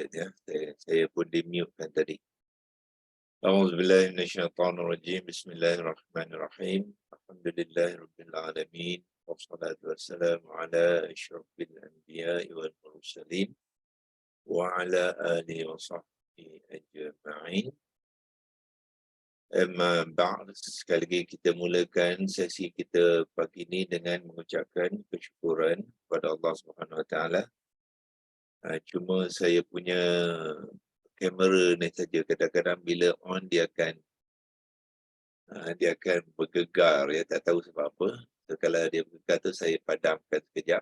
Ya. Saya pun di-mute-kan tadi. A'udzubillahi minasyaitonirrajim. Bismillahirrahmanirrahim. Alhamdulillahirabbil alamin. Wassalatu wassalamu ala asyrafil anbiya'i wal mursalin wa ala alihi wa sahbihi ajma'in. Amma ba'd, sekali lagi kita mulakan sesi kita pagi ini dengan mengucapkan kesyukuran kepada Allah Subhanahu Wa Taala. Cuma saya punya kamera ni saja kadang-kadang bila on dia akan bergegar, ya, tak tahu sebab apa. So, kalau dia bergegar tu saya padamkan sekejap.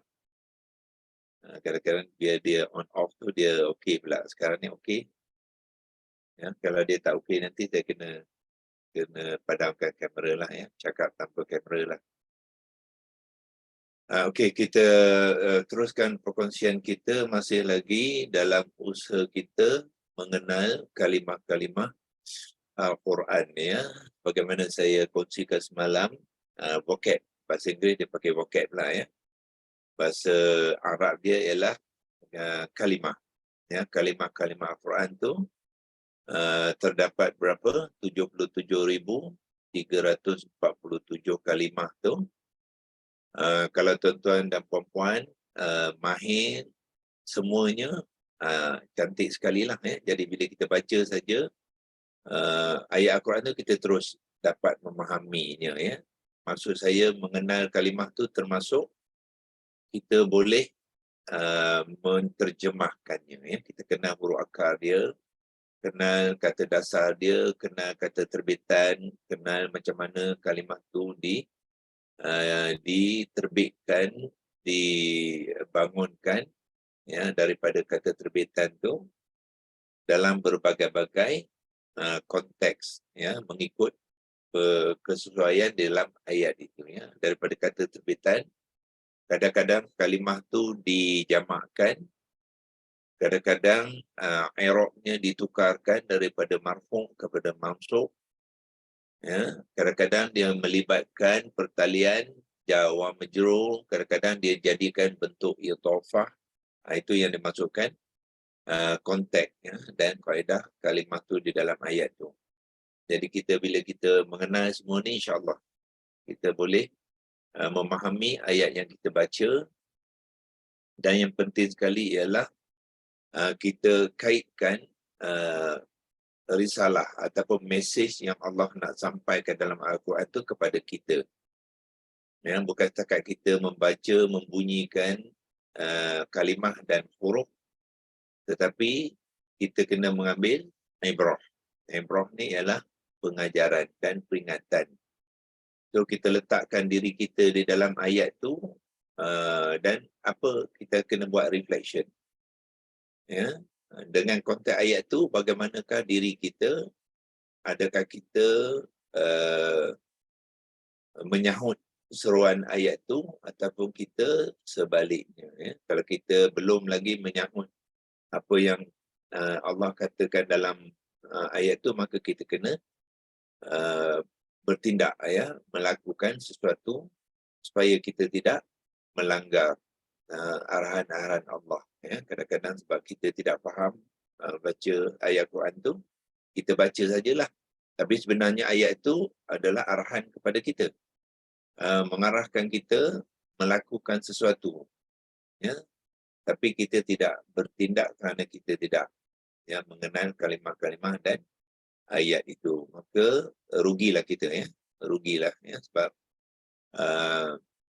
Kadang-kadang biar dia on off tu dia okey pula. Sekarang ni okey. Ya, kalau dia tak okey nanti saya kena padamkan kamera lah, ya, cakap tanpa kamera lah. Okey, kita teruskan perkongsian kita masih lagi dalam usaha kita mengenal kalimah-kalimah Al-Quran, ya. Bagaimana saya kongsikan semalam, vocab. Bahasa Inggeris dia pakai vocab lah, ya. Bahasa Arab dia ialah kalimah. Ya, kalimah-kalimah Al-Quran tu terdapat berapa? 77,347 kalimah tu. Kalau tuan-tuan dan puan-puan mahir, semuanya cantik sekali lah, ya. Jadi bila kita baca saja ayat Al-Quran tu, kita terus dapat memahaminya, ya. Maksud saya mengenal kalimah tu termasuk kita boleh menterjemahkannya, ya. Kita kenal huruf akar dia, kenal kata dasar dia, kenal kata terbitan, kenal macam mana kalimah tu diterbitkan, dibangunkan, ya, daripada kata terbitan tu dalam berbagai-bagai konteks, ya, mengikut kesesuaian dalam ayat itu, ya. Daripada kata terbitan, kadang-kadang kalimah tu dijamakkan, kadang-kadang i'rabnya ditukarkan daripada marfu' kepada mansub, ya. Kadang-kadang dia melibatkan pertalian jar wa majrur, kadang-kadang dia jadikan bentuk idhafah. Itu yang dimaksudkan konteks, ya, dan kaedah kalimah tu di dalam ayat tu. Jadi bila kita mengenal semua ni, insya-Allah kita boleh memahami ayat yang kita baca. Dan yang penting sekali ialah kita kaitkan risalah ataupun mesej yang Allah nak sampaikan dalam Al-Quran itu kepada kita. Ya, bukan setakat kita membaca, membunyikan kalimah dan huruf, tetapi kita kena mengambil ibrah. Ibrah ni ialah pengajaran dan peringatan. So kita letakkan diri kita di dalam ayat tu, dan apa kita kena buat reflection, ya, dengan konteks ayat tu, bagaimanakah diri kita, adakah kita menyahut seruan ayat tu ataupun kita sebaliknya, ya. Kalau kita belum lagi menyahut apa yang Allah katakan dalam ayat tu, maka kita kena bertindak, ya, melakukan sesuatu supaya kita tidak melanggar arahan-arahan Allah, ya. Kadang-kadang sebab kita tidak faham baca ayat Quran tu, kita baca sajalah, tapi sebenarnya ayat itu adalah arahan kepada kita, mengarahkan kita melakukan sesuatu, ya. Tapi kita tidak bertindak kerana kita tidak, ya, mengenal kalimah-kalimah dan ayat itu, maka rugilah kita, ya. Rugilah, ya, sebab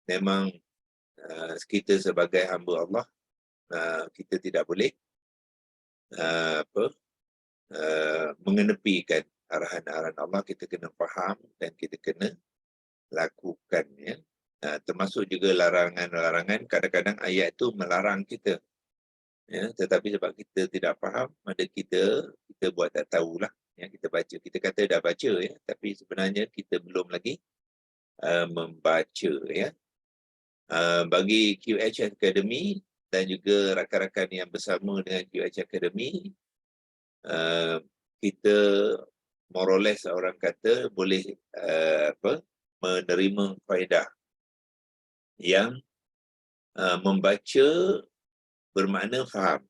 memang kita sebagai hamba Allah, kita tidak boleh mengenepikan arahan-arahan Allah. Kita kena faham dan kita kena lakukan, ya. Termasuk juga larangan-larangan. Kadang-kadang ayat itu melarang kita, ya, tetapi sebab kita tidak faham, maka kita buat tak tahulah, ya. Kita baca, kita kata dah baca, ya, tapi sebenarnya kita belum lagi membaca, ya. Bagi QH Academy dan juga rakan-rakan yang bersama dengan QH Academy, kita more or less orang kata boleh menerima faedah yang membaca bermakna faham,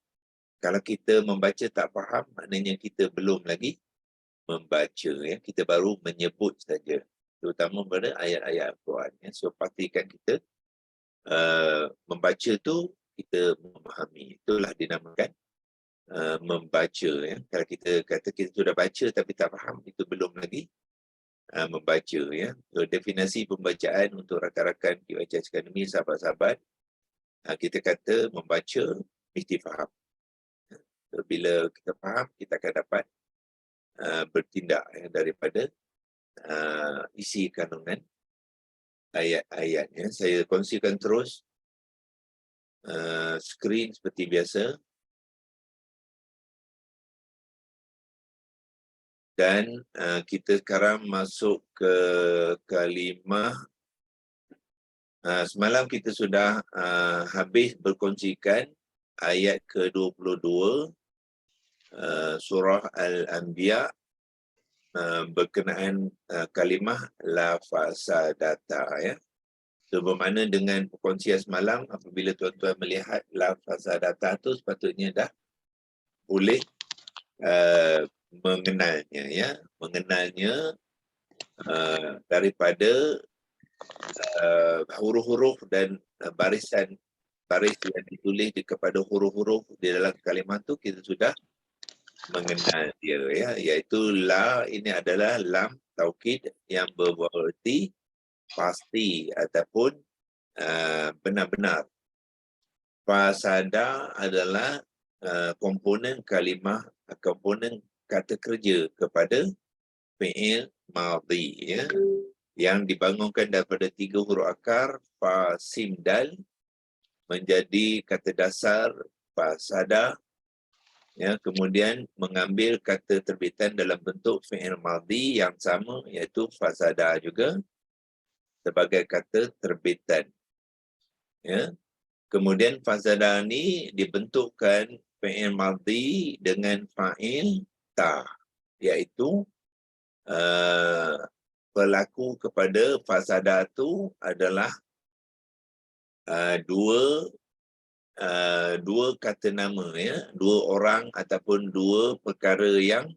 Kalau kita membaca tak faham, maknanya kita belum lagi membaca, ya. Kita baru menyebut saja, terutama pada ayat-ayat Al-Quran, ya. So pastikan kita membaca tu kita memahami. Itulah dinamakan membaca, ya. Kalau kita kata kita sudah baca tapi tak faham, itu belum lagi membaca, ya. So, definisi pembacaan untuk rakan-rakan QHS Academy, sahabat-sahabat, kita kata membaca mesti faham. So, bila kita faham, kita akan dapat bertindak, ya, daripada isi kandungan ayat-ayatnya. Saya kongsikan terus skrin seperti biasa. Dan kita sekarang masuk ke kalimah. Semalam kita sudah habis berkongsikan ayat ke-22 surah Al-Anbiya berkenaan kalimah la fasadata, ya. So, bermakna dengan perkongsian semalam, apabila tuan-tuan melihat la fasadata tu, sepatutnya dah boleh mengenalnya, ya. Mengenalnya daripada huruf-huruf dan baris yang ditulis kepada huruf-huruf di dalam kalimah tu, kita sudah mengenal dia, ya. Iaitu la ini adalah lam taukid yang berarti pasti ataupun benar-benar. Fasada adalah komponen kalimah, komponen kata kerja kepada fi'il madhi, ya, yang dibangunkan daripada 3 huruf akar fa, sim, dal, menjadi kata dasar fasada, ya. Kemudian mengambil kata terbitan dalam bentuk fi'il madhi yang sama, iaitu fasada juga sebagai kata terbitan, ya. Kemudian fasada ni dibentukkan fi'il madhi dengan fa'il ta, iaitu pelaku kepada fasada tu adalah dua kata nama, ya, 2 orang ataupun 2 perkara yang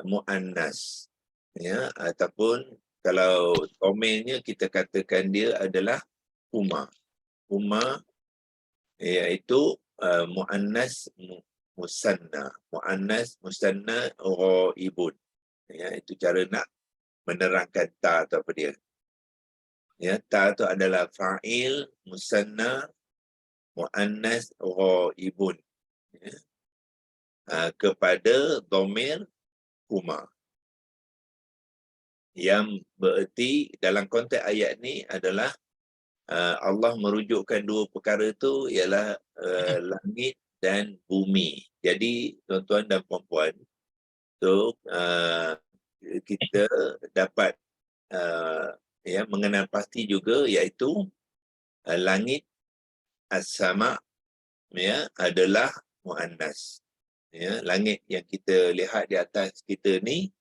muannas, ya, ataupun kalau domainnya kita katakan dia adalah huma. Huma iaitu muannas musanna, muannas musanna ghaibun, ya. Itu cara nak menerangkan ta atau apa dia, ya. Ta tu adalah fa'il musanna muannas ghaibun, ya, kepada dhamir huma, yang bererti dalam konteks ayat ni adalah Allah merujukkan 2 perkara tu ialah langit dan bumi. Jadi tuan-tuan dan puan-puan, so kita dapat ya mengenal pasti juga, iaitu langit as-sama, ya, adalah muannas, ya. Langit yang kita lihat di atas kita ni,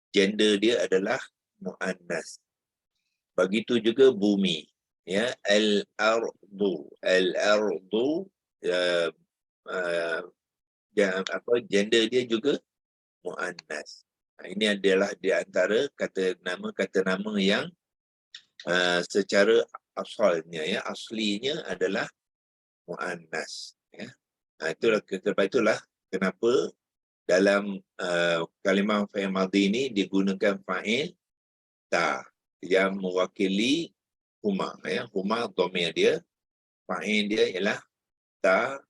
gender dia adalah muannas. Begitu juga bumi, ya. Al-ardu gender dia juga muannas. Ini adalah di antara kata nama yang secara asalnya, ya, aslinya adalah muannas, ya. Itulah kenapa dalam kalimah fa'il madhi ini digunakan fa'il ta yang mewakili huma, ya. Huma dhamir dia, fa'il dia ialah ta.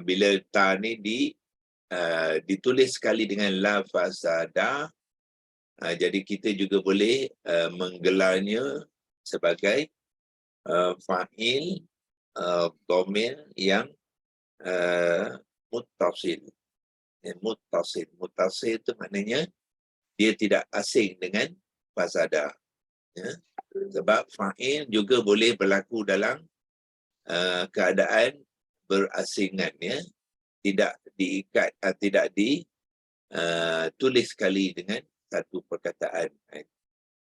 Bila ta ni ditulis sekali dengan la fasada, jadi kita juga boleh menggelarnya sebagai fa'il dhamir yang muttasil. Muttasil itu maknanya dia tidak asing dengan fasada, ya. Sebab fa'il juga boleh berlaku dalam keadaan berasingan, ya. Tidak diikat, tidak ditulis sekali dengan satu perkataan.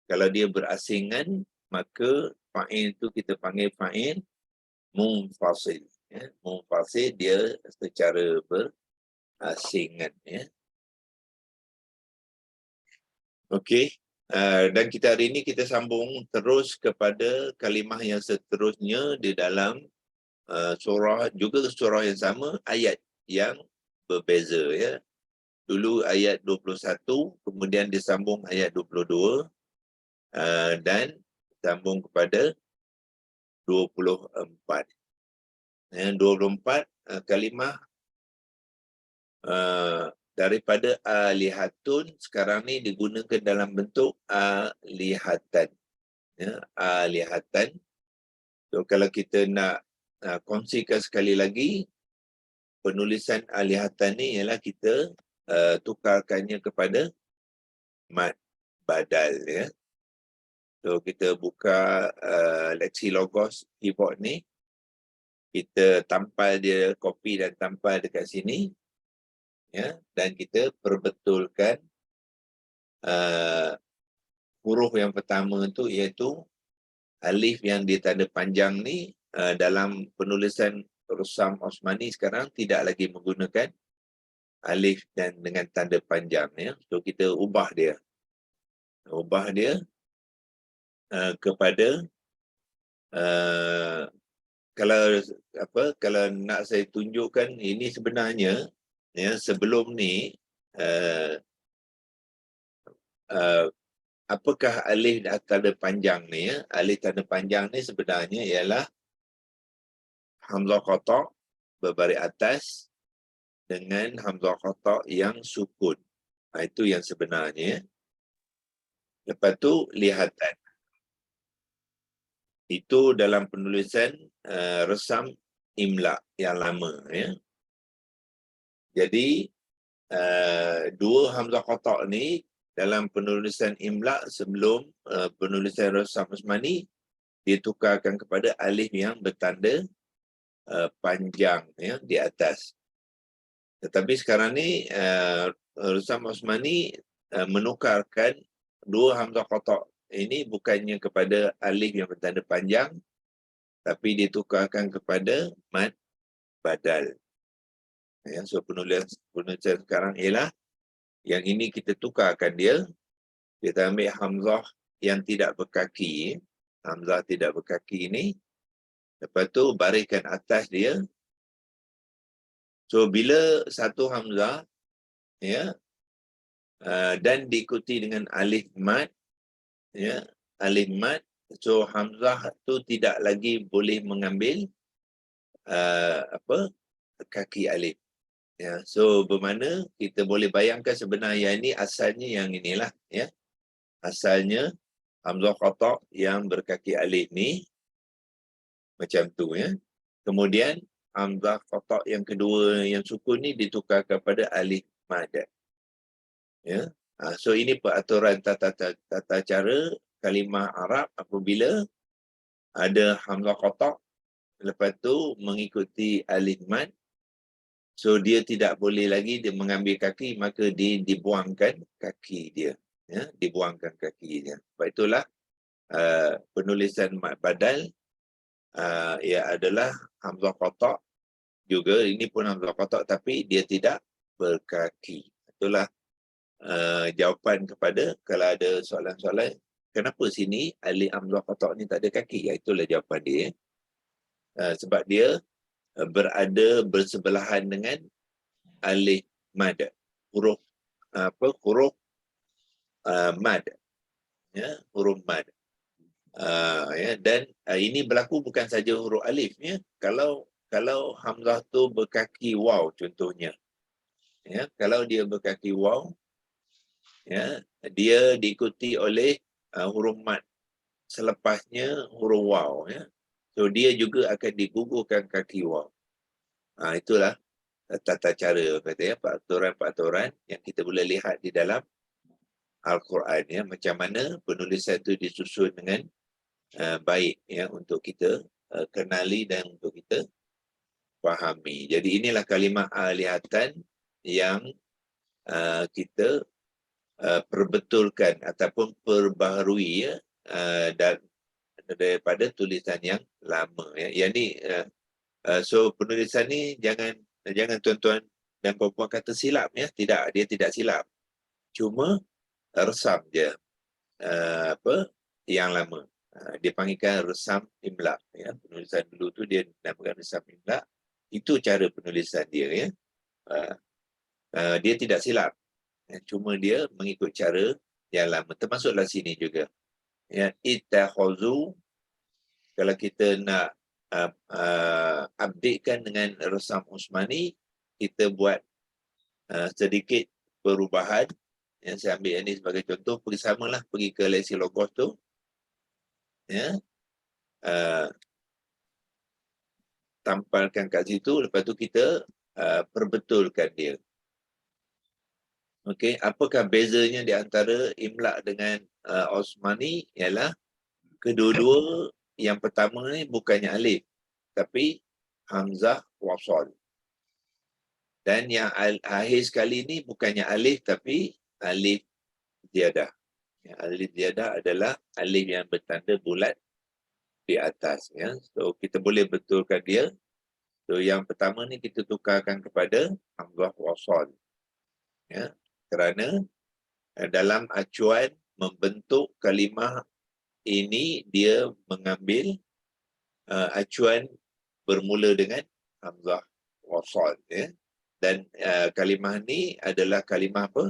Kalau dia berasingan, maka fa'il itu kita panggil fa'il munfasil, Ya. Munfasil dia secara berasingan. Ya. Okey. Dan kita hari ini kita sambung terus kepada kalimah yang seterusnya di dalam surah, juga surah yang sama, ayat yang berbeza. Ya. Dulu ayat 21, kemudian disambung ayat 22 dan sambung kepada 24. 24 kalimah daripada alihatun sekarang ni digunakan dalam bentuk alihatan. Ya, alihatan. So, kalau kita nak kongsikan sekali lagi, penulisan alihatan ni ialah kita tukarkannya kepada mad badal. Ya. So, kita buka Lexilogos keyboard ni, kita tampal dia, copy dan tampal dekat sini, ya, dan kita perbetulkan huruf yang pertama tu iaitu alif yang ditanda panjang ni dalam penulisan Rusam Osmani sekarang tidak lagi menggunakan alif dan dengan tanda panjang, ya. So kita ubah dia kepada kalau nak saya tunjukkan ini sebenarnya, ya, sebelum ni apakah alif tanda panjang ni, ya? Alif tanda panjang ni sebenarnya ialah hamzah qata' berbaris atas dengan hamzah qata' yang sukun. Itu yang sebenarnya. Lepas tu lihatan. Itu dalam penulisan resam imla yang lama, ya. Jadi dua hamzah qata' ni dalam penulisan imla sebelum penulisan resam Osmani ditukarkan kepada alif yang bertanda panjang, ya, di atas. Tetapi sekarang ni Rusam Osmani menukarkan dua hamzah qata' ini bukannya kepada alif yang bertanda panjang, tapi ditukarkan kepada mad badal. Ya, so penulisan sekarang ialah yang ini kita tukarkan dia. Kita ambil hamzah yang tidak berkaki, hamzah tidak berkaki ini, lepas tu bariskan atas dia. So bila satu hamzah, ya, dan diikuti dengan alif mad, ya, alif mad, so hamzah tu tidak lagi boleh mengambil kaki alif. Ya, so bermakna kita boleh bayangkan sebenarnya ini asalnya yang inilah, ya. Asalnya hamzah qata' yang berkaki alif ni macam tu, ya. Kemudian hamzah qata' yang kedua yang sukun ni ditukar kepada alif mad. Ya. So ini peraturan tata cara kalimah Arab apabila ada hamzah qata' lepas tu mengikuti alif mad. So dia tidak boleh lagi dia mengambil kaki, maka dibuangkan kaki dia, ya, dibuangkan kaki dia. Sebab itulah penulisan mad badal ia adalah hamzah qata' juga, ini pun hamzah qata' tapi dia tidak berkaki. Itulah jawapan kepada kalau ada soalan-soalan kenapa sini alif hamzah qata' ni tak ada kaki, itulah jawapan dia. Sebab dia berada bersebelahan dengan alif mad, huruf mad, ya, huruf mad. Ya, dan ini berlaku bukan saja huruf alif, ya. Kalau hamzah tu berkaki waw contohnya, ya, kalau dia berkaki waw, ya, dia diikuti oleh huruf mad selepasnya huruf waw, ya. So dia juga akan digugurkan kaki waw. Itulah tata cara, kata, ya, peraturan-peraturan yang kita boleh lihat di dalam Al-Quran, ya, macam mana penulisan itu disusun dengan baik, ya, untuk kita kenali dan untuk kita fahami. Jadi inilah kalimah alihatan yang kita perbetulkan ataupun perbaharui, ya, dan daripada tulisan yang lama, ya. Yang ni So penulisan ni jangan tuan-tuan dan puan-puan kata silap ya. Tidak, dia tidak silap. Cuma resam je apa yang lama. Dia panggilkan resam imla ya. Penulisan dulu tu dia namakan resam imla. Itu cara penulisan dia ya. Dia tidak silap. Cuma dia mengikut cara yang lama. Termasuklah sini juga. Ya, ittakhazu, kalau kita nak updatekan dengan resam Usmani, kita buat sedikit perubahan. Yang saya ambil ini sebagai contoh, pergi ke Lexilogos tu, ya, tampalkan kat situ, lepas tu kita perbetulkan dia. Okey, apakah bezanya di antara imla dengan Osmani? Ialah kedua-dua, yang pertama ni bukannya alif, tapi hamzah wasal. Dan yang akhir sekali ni bukannya alif, tapi alif ziyadah. Alif ziyadah adalah alif yang bertanda bulat di atas. Ya. So, kita boleh betulkan dia. So, yang pertama ni kita tukarkan kepada hamzah wasal. Ya. Kerana dalam acuan membentuk kalimah ini, dia mengambil acuan bermula dengan hamzah wasal. Ya. Dan kalimah ni adalah kalimah apa?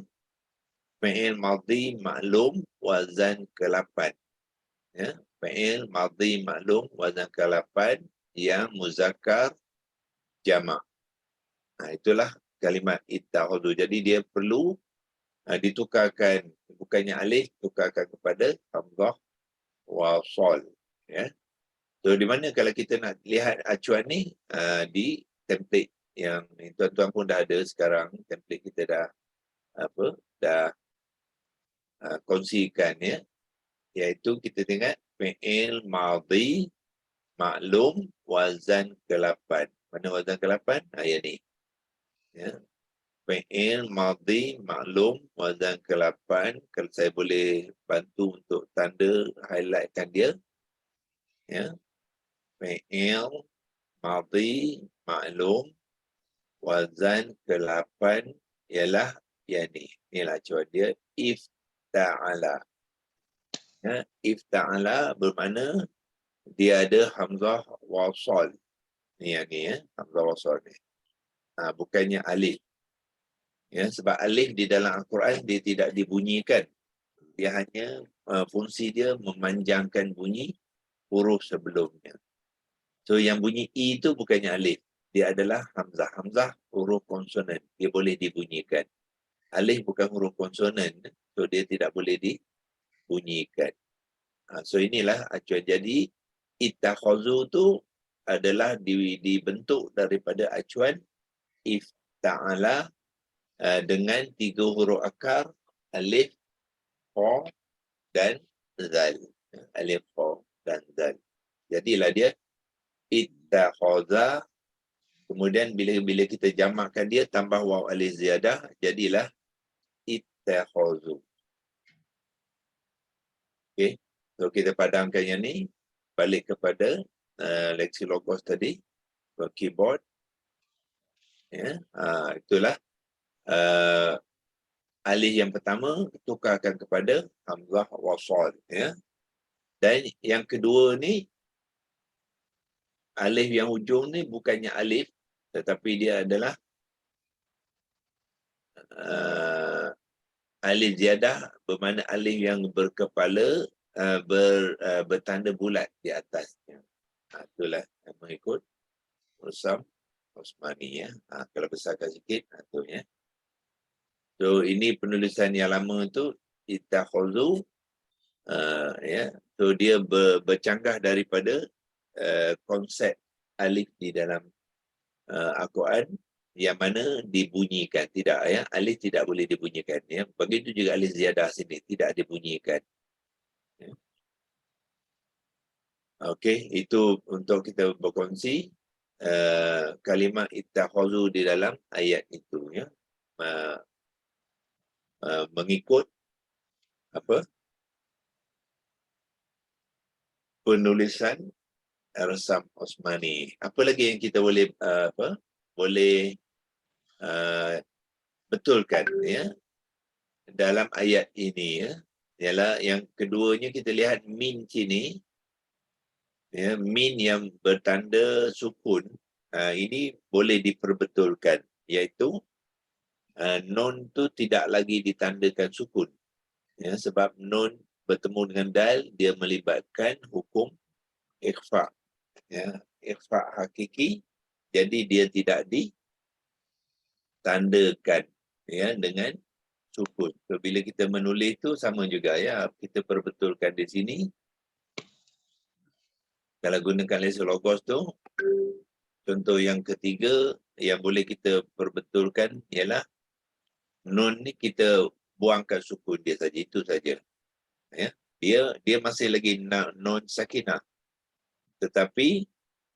Fi'il madhi maklum wazan ke-8. Ya. Fi'il madhi maklum wazan ke-8 yang muzakkar jamak. Itulah kalimat ittakhadhu. Jadi dia perlu ditukarkan, bukannya alif, tukarkan kepada hamzah wasal. Ya. So di mana kalau kita nak lihat acuan ni, di template yang tuan-tuan pun dah ada sekarang, template kita dah kongsikan ya, iaitu kita tengok fi'il madhi maklum wazan ke-8. Mana wazan ke-8? Yang ni. Ya. Fi'il madhi maklum wazan ke-8. Kalau saya boleh bantu untuk tanda, highlightkan dia. Ya. Fi'il madhi maklum wazan ke-8 ialah yang ni. Inilah acuan dia. Ifta'ala. Ya. Ifta'ala bermakna dia ada hamzah wasal. Ni yang ni ya. Hamzah wasal ni. Bukannya alif. Ya, sebab alif di dalam Al-Quran dia tidak dibunyikan. Dia hanya fungsi dia memanjangkan bunyi huruf sebelumnya. So yang bunyi I itu bukannya alif. Dia adalah hamzah. Hamzah huruf konsonan. Dia boleh dibunyikan. Alif bukan huruf konsonan. So dia tidak boleh dibunyikan. So inilah acuan. Jadi ittakhazu tu adalah dibentuk daripada acuan ifta'ala dengan 3 huruf akar, alif, fa dan zal. Alif, fa dan zal. Jadilah dia ittakhaza. Kemudian bila kita jamakkan dia tambah waw alif ziyadah, jadilah ittakhazu. Okey. So kita padamkan yang ni, balik kepada Lexilogos tadi, keyboard. Ya, itulah alif yang pertama tukarkan kepada hamzah wasal. Ya. Dan yang kedua ni, alif yang hujung ni bukannya alif, tetapi dia adalah alif ziyadah, bermakna alif yang berkepala, bertanda bulat di atasnya. Itulah yang mengikut Rusam Osmani ya. Kalau besarkan sikit, tu ya. So ini penulisan yang lama tu ittakhazu, ya. So dia bercanggah daripada konsep alif di dalam Al-Quran yang mana dibunyikan. Tidak ya, alif tidak boleh dibunyikan ya. Begitu juga alif ziyadah sini tidak dibunyikan. Ya. Okey, itu untuk kita berkongsi kalimat ittakhazu di dalam ayat itu ya. Mengikut apa? Penulisan Arsam Osmani. Apa lagi yang kita boleh boleh betulkan ya dalam ayat ini ya? Ialah yang keduanya kita lihat min sini ya, min yang bertanda sukun ini boleh diperbetulkan, iaitu nun tu tidak lagi ditandakan sukun ya, sebab nun bertemu dengan dal dia melibatkan hukum ikhfa ya, ikhfa hakiki, jadi dia tidak ditandakan ya dengan sukun. So, bila kita menulis tu sama juga ya, kita perbetulkan di sini. Kalau gunakan lesson logos tu, contoh yang ketiga yang boleh kita perbetulkan ialah nun ni kita buangkan sukun dia saja, itu saja ya. Dia masih lagi nun sakinah, tetapi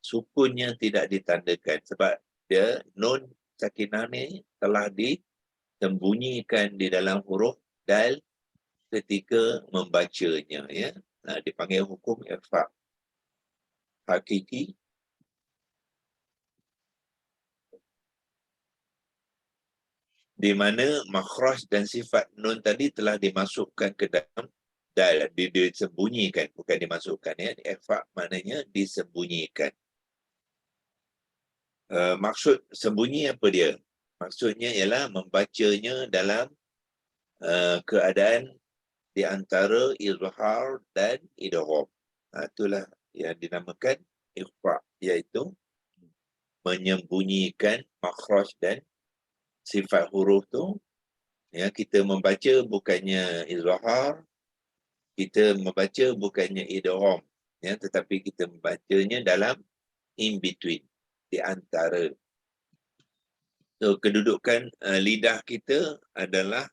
sukunnya tidak ditandakan sebab dia nun sakinah ni telah disembunyikan di dalam huruf dal ketika membacanya ya. Dipanggil hukum ikhfa hakiki. Di mana makhraj dan sifat nun tadi telah dimasukkan ke dalam dal, disembunyikan, bukan dimasukkan ya. Ikhfa maknanya disembunyikan. Maksud sembunyi apa dia? Maksudnya ialah membacanya dalam keadaan di antara izhar dan idgham. Itulah yang dinamakan ikhfa, iaitu menyembunyikan makhraj dan sifat huruf tu ya. Kita membaca bukannya izhar, kita membaca bukannya idgham ya, tetapi kita membacanya dalam in between, di antara. So, kedudukan lidah kita adalah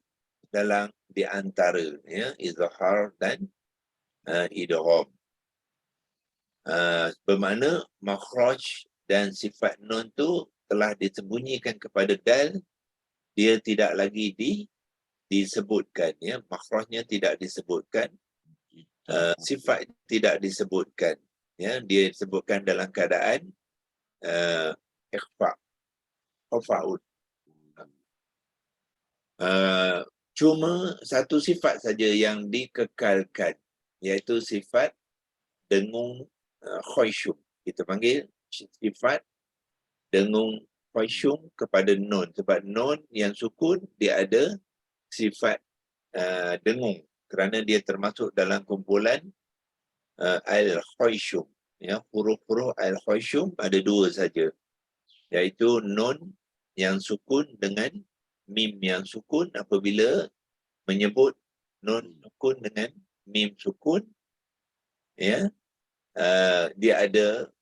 dalam di antara ya, izhar dan idgham. Bermakna makhraj dan sifat nun tu telah disembunyikan kepada dal, dia tidak lagi disebutkan ya, makhrajnya tidak disebutkan, sifat tidak disebutkan ya, dia disebutkan dalam keadaan ikhfa, khafaud. Cuma satu sifat saja yang dikekalkan, iaitu sifat dengung khaysyum. Kita panggil sifat dengung khaysyum kepada nun, sebab nun yang sukun dia ada sifat dengung kerana dia termasuk dalam kumpulan al-khaysyum ya. Huruf-huruf al-khaysyum ada dua saja, iaitu nun yang sukun dengan mim yang sukun. Apabila menyebut nun sukun dengan mim sukun ya, dia ada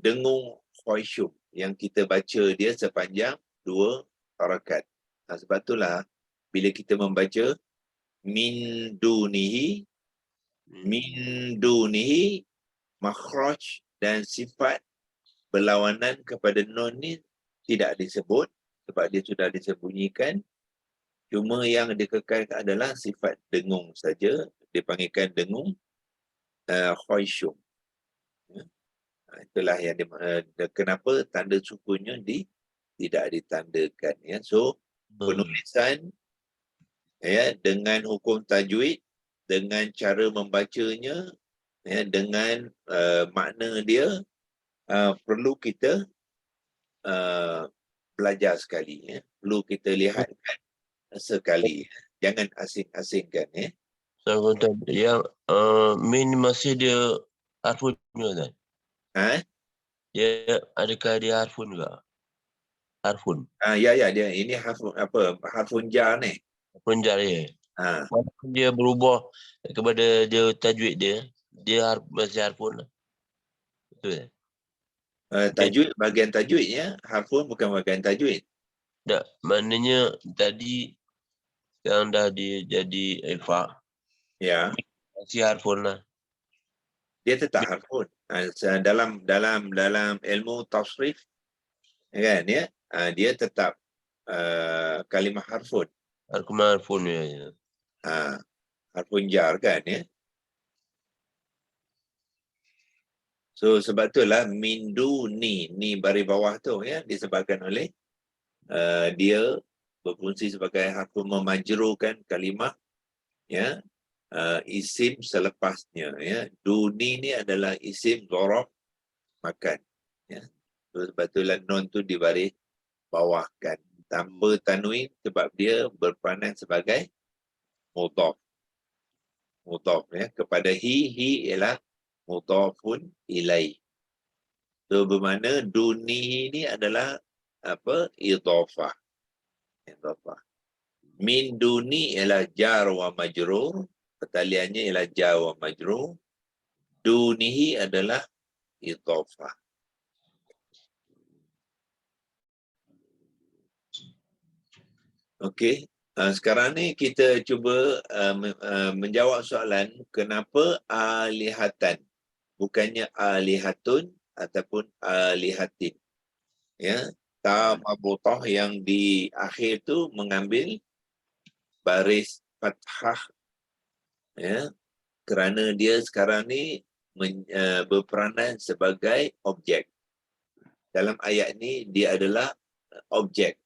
dengung khaysyum yang kita baca dia sepanjang dua harakat. Sebab itulah bila kita membaca min dunihi, makhraj dan sifat berlawanan kepada nun ni tidak disebut sebab dia sudah disembunyikan. Cuma yang dikekalkan adalah sifat dengung saja, dipanggilkan dengung khaysyum. Itulah yang kenapa tanda sukunnya tidak ditandakan ya. So penulisan ya dengan hukum tajwid, dengan cara membacanya ya, dengan makna dia perlu kita belajar sekali ya. Perlu kita lihatkan sekali, jangan asing-asingkan ya. So, yang min masih dia harfun juga kan? Dia adakah dia harfun juga? Harfun. Ya dia ini harfun jar ni. Harfun jar ya. Dia berubah kepada dia tajwid dia masih harfun. Betul. Tajwid bahagian tajwidnya, harfun bukan bahagian tajwid. Tak, maknanya tadi yang dah jadi ikhfa. Ya. Masih harfun lah. Dia tetap harfun. Dalam ilmu tasrif kan ya, dia tetap kalimah harfun. Kalimah harfun ya. Harfun jar kan ya. So sebab itulah min duni, ni baris bawah tu ya, disebabkan oleh dia berfungsi sebagai harfu memajrukan kalimah ya, isim selepasnya ya. Duni ni adalah isim dzaraf makan ya. So, sebab itulah nun tu dibaris bawahkan tanpa tanwin sebab dia berperanan sebagai mudhaf. Mudhaf ya, kepada hi ialah mudhafun ilaih. So bermakna duni ni adalah apa? Idhafah. Idhafah. Min duni ialah jar wa majrur, pertaliannya ialah jar wa majrur. Dunihi adalah idhafah. Okey, sekarang ni kita cuba menjawab soalan kenapa alihatan, bukannya alihatun ataupun alihatin. Ya, ta marbutah yang di akhir tu mengambil baris fathah ya, kerana dia sekarang ni berperanan sebagai objek. Dalam ayat ni dia adalah objek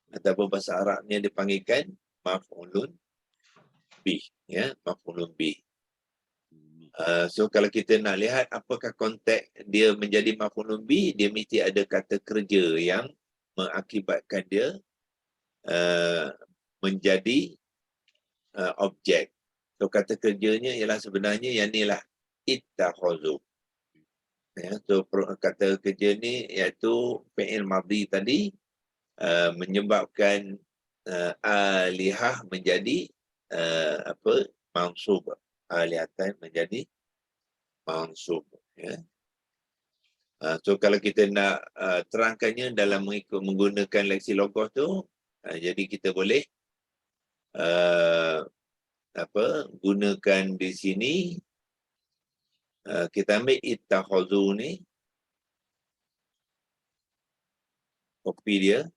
ataupun bahasa Arabnya dipanggilkan maf'ulun bih ya, maf'ulun bih. So kalau kita nak lihat apakah konteks dia menjadi maf'ulun bih, dia mesti ada kata kerja yang mengakibatkan dia menjadi objek. So kata kerjanya ialah sebenarnya yang inilah ittakhazu. Ya, so kata kerja ni iaitu fi'il madhi tadi menyebabkan alihah menjadi apa? Mansub. Alihatan menjadi mansub ya. So kalau kita nak terangkannya dalam menggunakan leksi logos tu, jadi kita boleh gunakan di sini, kita ambil ittakhazu ni, kopi dia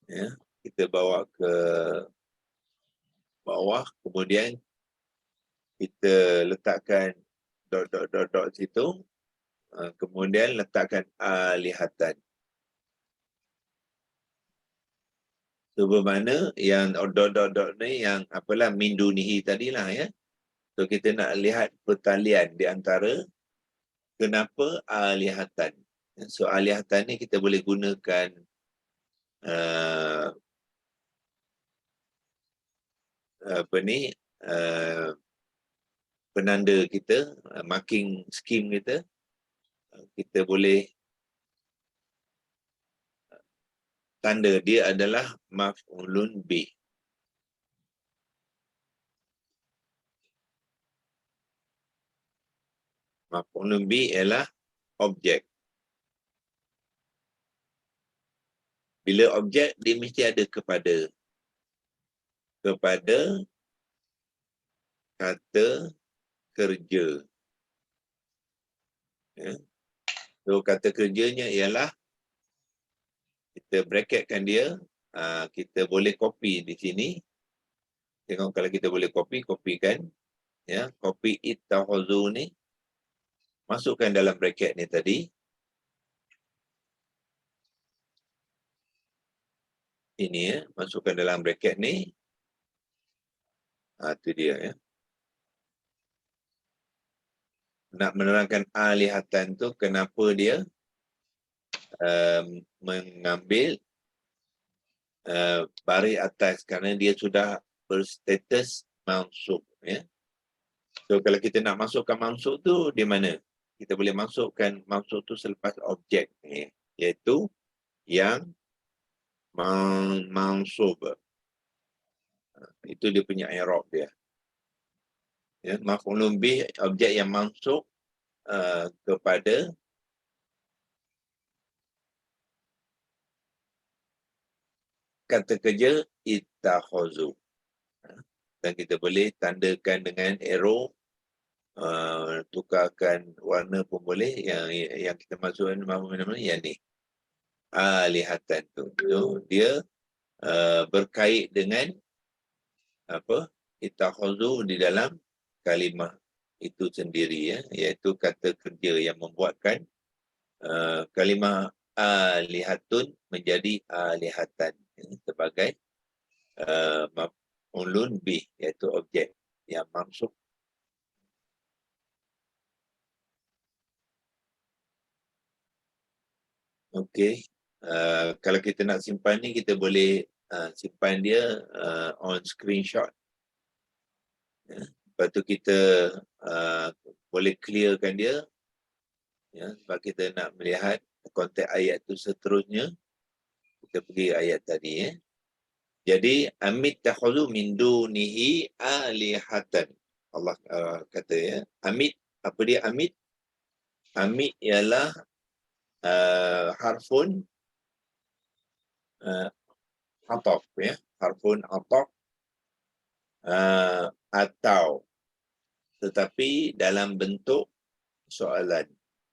ya, kita bawa ke bawah, kemudian kita letakkan dot situ, kemudian letakkan alihatan. So bermakna yang dot ni yang apalah min dunihi tadilah ya. So kita nak lihat pertalian di antara kenapa alihatan. So alihatan ni kita boleh gunakan apa ni, penanda kita, marking scheme kita, kita boleh tanda dia adalah maf'ulun bih. Maf'ulun bih ialah objek. Bila objek, dia mesti ada kepada kata kerja. Ya. So kata kerjanya ialah kita bracketkan dia, kita boleh copy di sini. Tengok kalau kita boleh kopikan ya, copy ittakhazu ni, masukkan dalam bracket ni tadi. Ini ya, masukkan dalam bracket ni. Itu dia ya. Nak menerangkan alihatan tu kenapa dia mengambil baris atas, kerana dia sudah berstatus mansub ya. So kalau kita nak masukkan mansub tu di mana? Kita boleh masukkan mansub tu selepas objek ni, iaitu yang mansub. Itu dia punya i'rab dia. Ya, maf'ulun bih objek yang mansub kepada kata kerja ittakhazu. Dan kita boleh tandakan dengan arrow, tukarkan warna pun boleh, yang kita masukkan yang ni alihatan tu. So, dia berkait dengan apa? Ittakhazu di dalam kalimah itu sendiri, ya, iaitu kata kerja yang membuatkan kalimah alihatun menjadi alihatan, ya, sebagai maf'ulun bih, iaitu objek yang maksud. Okey. Kalau kita nak simpan ni, kita boleh simpan dia on screenshot. Ya. Lepas tu kita boleh clearkan dia. Ya, sebab kita nak melihat konteks ayat tu seterusnya. Kita pergi ayat tadi. Ya. Jadi, amit takhulu min dunihi alihatan. Allah kata, ya. Amit, apa dia amit? Amit ialah harfun ataf, ya. Harfun ataf atau, tetapi dalam bentuk soalan,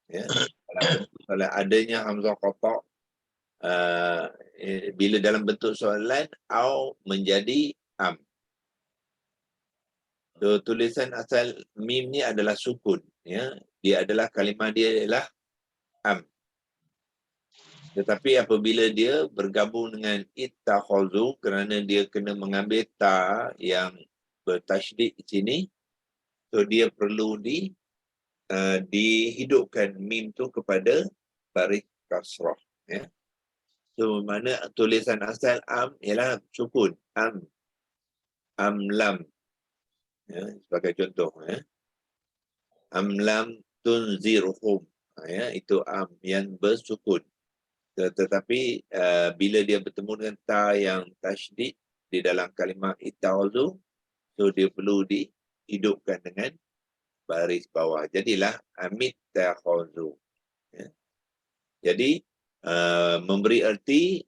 ya. Dalam bentuk soalan, adanya hamzah qata' bila dalam bentuk soalan atau menjadi am. So, tulisan asal mim ni adalah sukun, ya. Dia adalah kalimah dia ialah am. Tetapi apabila dia bergabung dengan ittakhazu, kerana dia kena mengambil ta yang bertasydid di sini, so dia perlu dihidupkan mim tu kepada baris kasrah, ya. So, mana tulisan asal am ialah sukun, am lam, ya, sebagai contoh, ya. Am lam tunzirhum, ya, itu am yang bersukun. Tetapi bila dia bertemu dengan ta yang tasydid di dalam kalimah ittakhazu, so dia perlu dihidupkan dengan baris bawah. Jadilah amit takhazu, ya. Jadi memberi erti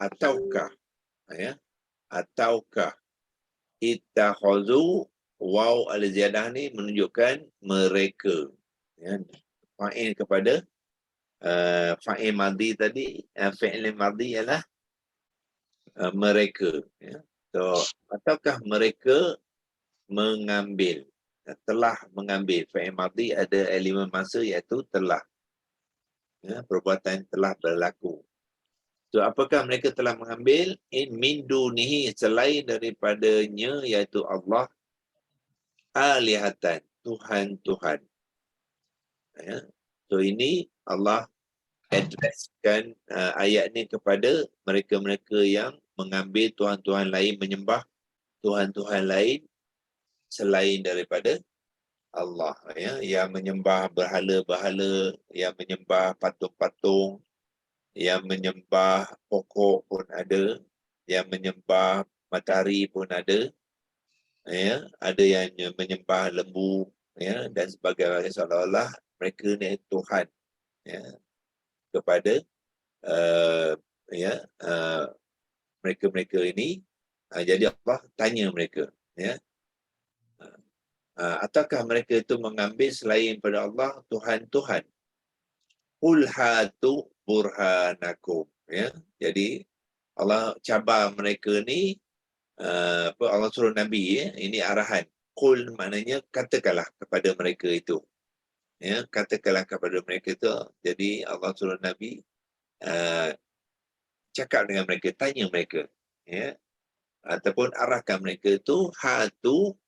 ataukah, ya, ataukah. Ittakhazu, waw al-ziyadah ni menunjukkan mereka, ya. Fa'il kepada fa'il madhi tadi, fi'il madhi ialah mereka, ya. So, ataukah mereka mengambil, telah mengambil. Fa'il madhi ada elemen masa iaitu telah, ya, perbuatan telah berlaku. So, apakah mereka telah mengambil? In min dunihi, selain daripadanya, iaitu Allah, alihatan, Tuhan-Tuhan. Ya. So, ini Allah addresskan ayat ni kepada mereka-mereka yang mengambil Tuhan-Tuhan lain, menyembah Tuhan-Tuhan lain selain daripada Allah, ya, yang menyembah berhala-berhala, yang menyembah patung-patung, yang menyembah pokok pun ada, yang menyembah matahari pun ada, ya, ada yang menyembah lembu, ya, dan sebagainya, seolah-olah mereka ni Tuhan, ya, kepada mereka-mereka ini. Jadi Allah tanya mereka, ya, ataukah mereka itu mengambil selain pada Allah Tuhan-Tuhan? Qul hatu burhanakum, ya. Jadi Allah cabar mereka ni, Allah suruh Nabi, ya, ini arahan. Qul maknanya katakanlah kepada mereka itu, ya, katakanlah kepada mereka itu. Jadi Allah suruh Nabi cakap dengan mereka, tanya mereka, ya, ataupun arahkan mereka itu, hatu,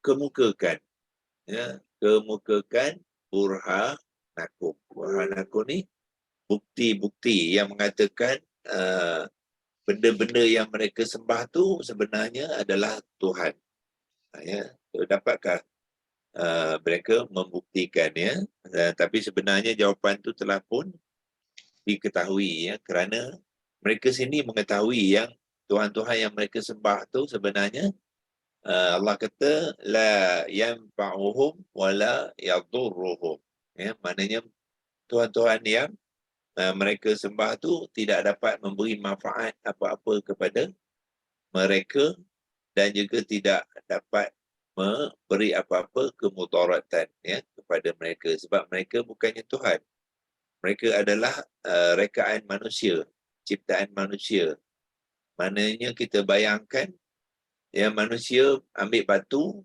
kemukakan, ya, kemukakan burhanakum. Burhanakum ni bukti-bukti yang mengatakan benda-benda yang mereka sembah tu sebenarnya adalah Tuhan. Ya, so, dapatkah mereka membuktikan, ya. Tapi sebenarnya jawapan tu telah pun diketahui, ya, kerana mereka sini mengetahui yang Tuhan-Tuhan yang mereka sembah tu sebenarnya Allah kata la yanfa'uhum wala yadurruhum, ya, maknanya Tuhan-Tuhan yang mereka sembah tu tidak dapat memberi manfaat apa-apa kepada mereka, dan juga tidak dapat memberi apa-apa kemudaratan, ya, kepada mereka, sebab mereka bukannya Tuhan. Mereka adalah rekaan manusia, ciptaan manusia. Maknanya kita bayangkan, ya, manusia ambil batu,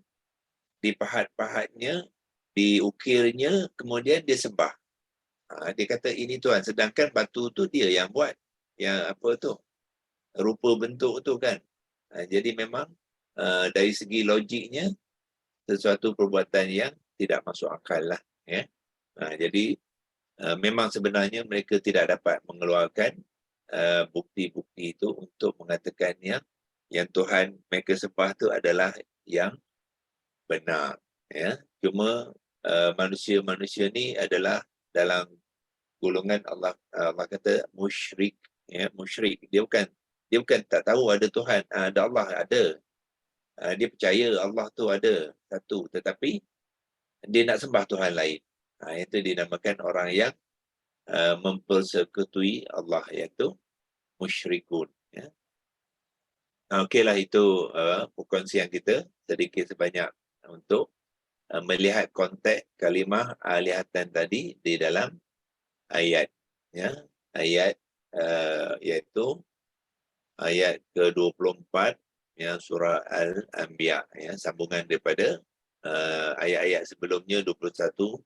dipahat-pahatnya, diukirnya, kemudian dia sembah. Dia kata ini Tuhan, sedangkan batu tu dia yang buat, yang apa tu, rupa bentuk tu kan. Jadi memang dari segi logiknya sesuatu perbuatan yang tidak masuk akal lah. Ya. Jadi memang sebenarnya mereka tidak dapat mengeluarkan bukti-bukti itu untuk mengatakan yang Tuhan mereka sembah tu adalah yang benar. Ya. Cuma manusia-manusia ni adalah dalam golongan Allah kata musyrik. Ya, musyrik. Dia bukan tak tahu ada Tuhan, ada Allah, ada. Dia percaya Allah tu ada satu, tetapi dia nak sembah Tuhan lain. Itu dinamakan orang yang mempersekutuai Allah, iaitu musyrikun. Ya. Okeylah, itu perkongsian kita sedikit sebanyak untuk melihat konteks kalimah alihatan tadi di dalam ayat. Ya. Ayat iaitu ayat ke-24 surah Al-Anbiya, sambungan daripada ayat-ayat sebelumnya 21,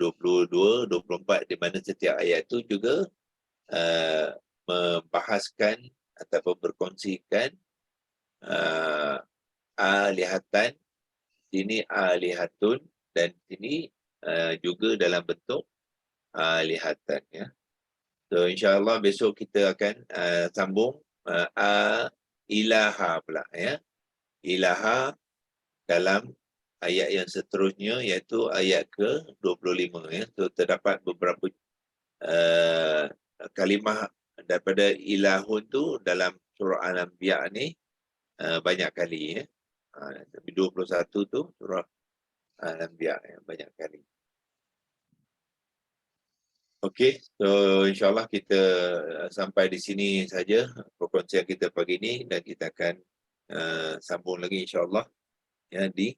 22, 24, di mana setiap ayat itu juga membahaskan ataupun berkongsikan alihatan, sini alihatun, dan sini juga dalam bentuk alihatan. Ya. So insyaAllah besok kita akan sambung ilaha pula. Ya. Ilaha dalam ayat yang seterusnya, iaitu ayat ke-25. Ya. So terdapat beberapa kalimah daripada ilahun tu dalam surah Al-Anbiya ni banyak kali. Ya. 21 tu surah Al-Anbiya, banyak kali. Okey, so insyaAllah kita sampai di sini saja perkongsian kita pagi ini, dan kita akan sambung lagi insyaAllah di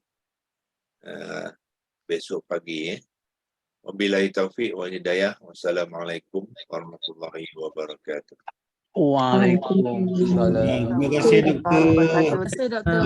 besok pagi. Wabillahi taufiq wal hidayah. Wassalamualaikum warahmatullahi wabarakatuh. Waalaikumsalam. Terima kasih doktor. Terima kasih, Doktor.